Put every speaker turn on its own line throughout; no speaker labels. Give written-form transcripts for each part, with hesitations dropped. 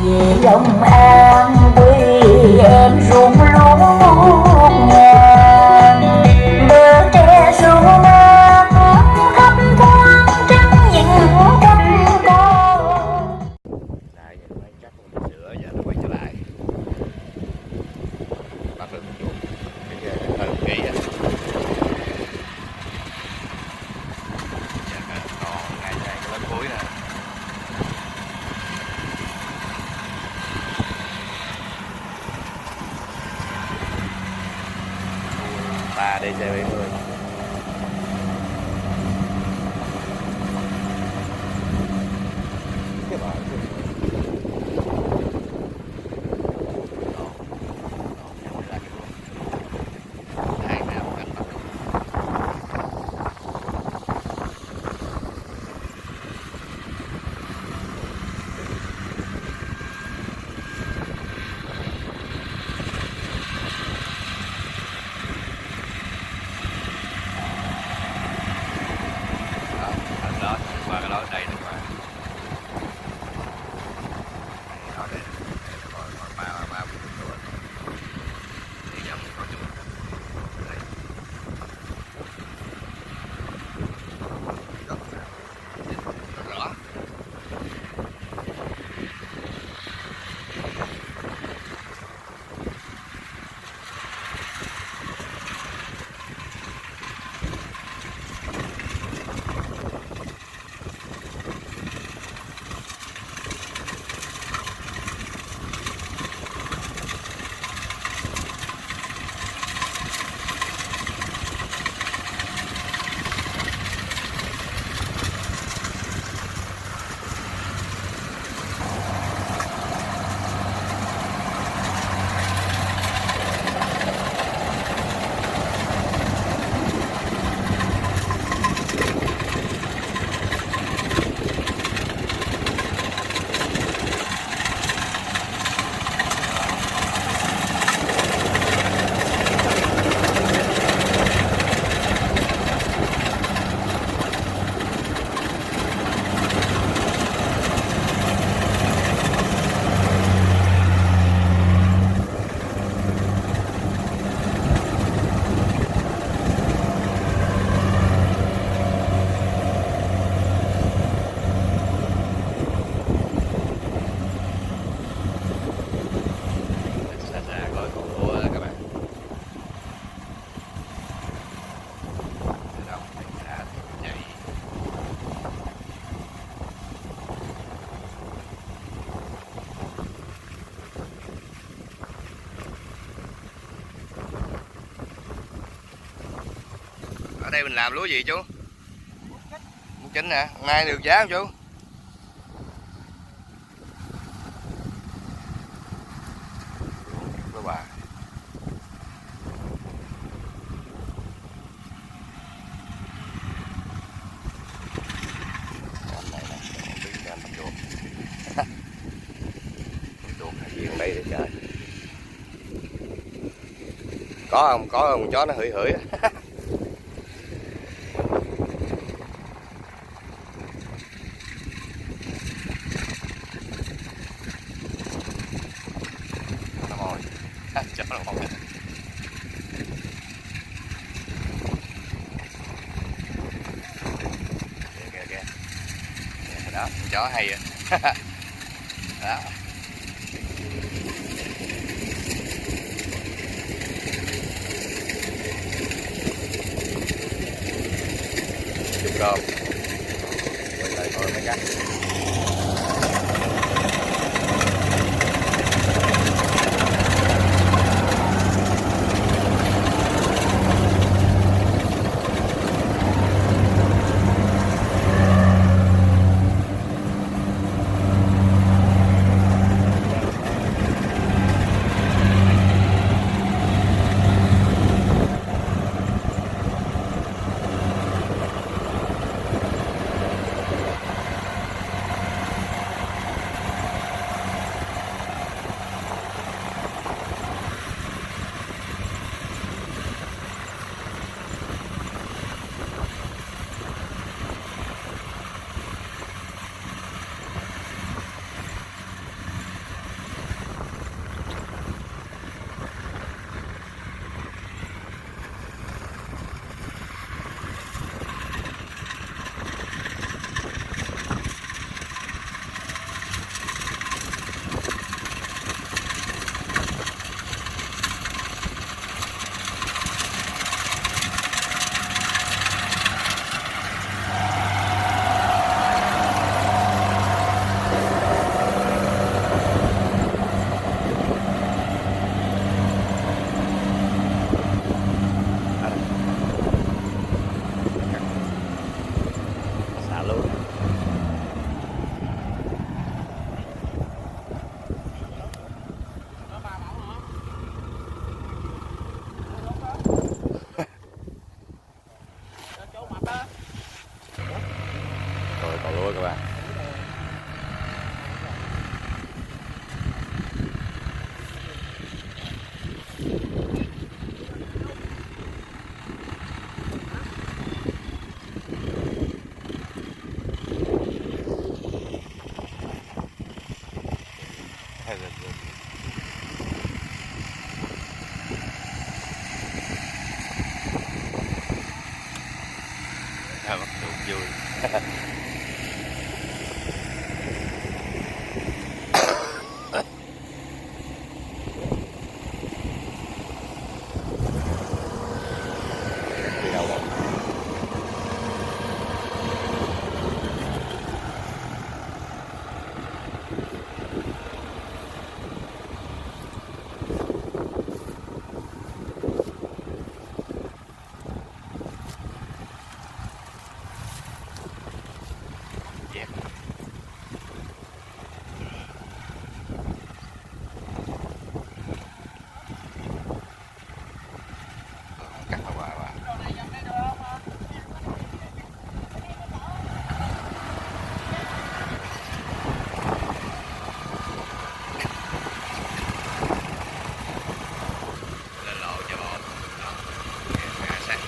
về Long An quê em ruộng lúa ngàn, bờ tre sương mát thấp thoáng trắng những cánh con.
Lại mấy chắc con sữa giờ nó quay trở lại bắt được chuột cái thơm kỹ á. Giờ còn ngay đây cái lớn cuối nè. Ta DC 70 cái bờ đó qua cái lối đây được mà đó đây còn ba đi dòng có chút đây rõ. Ở đây mình làm lúa gì chú? Muỗng chính nè, nay được giá không chú? Với bà. Anh này nè, không biết cho anh bắt chuột. Chuột viên đây để trời. Có không chó nó hửi hửi. Chó nó không. Kìa. Đó, chó hay vậy. Đó. Chụp cơm. Quay lại coi mấy cái. Bắt đầu vui. Đi đâu rồi? Yeah. Cắt vào bà. Lên lộ cho bò. Đó. Ngã sát.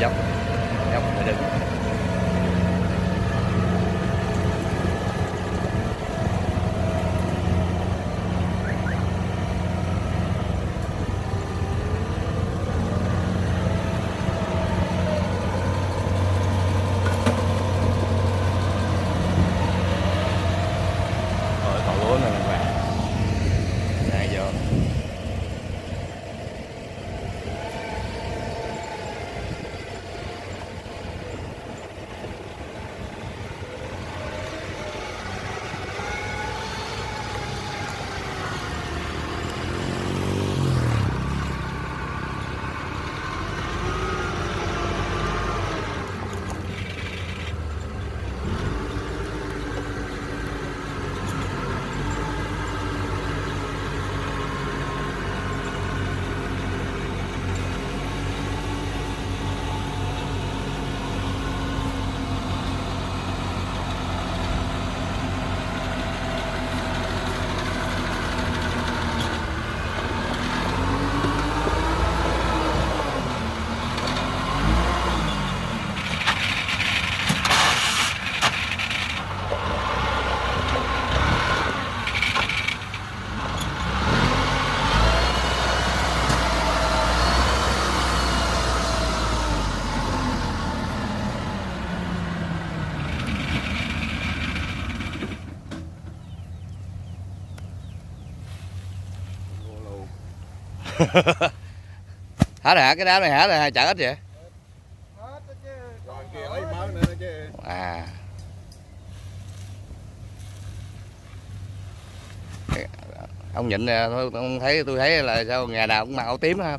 Dốc phải đứng. Rồi còn lúa nữa các bạn. Đang vô. Hả rồi hả? Cái đám này hả rồi hai chở hết vậy?
Còn kia lấy mớ nữa chứ.
À. Ông nhịn nè, tôi thấy là sao ngày nào cũng mặc áo tím ha.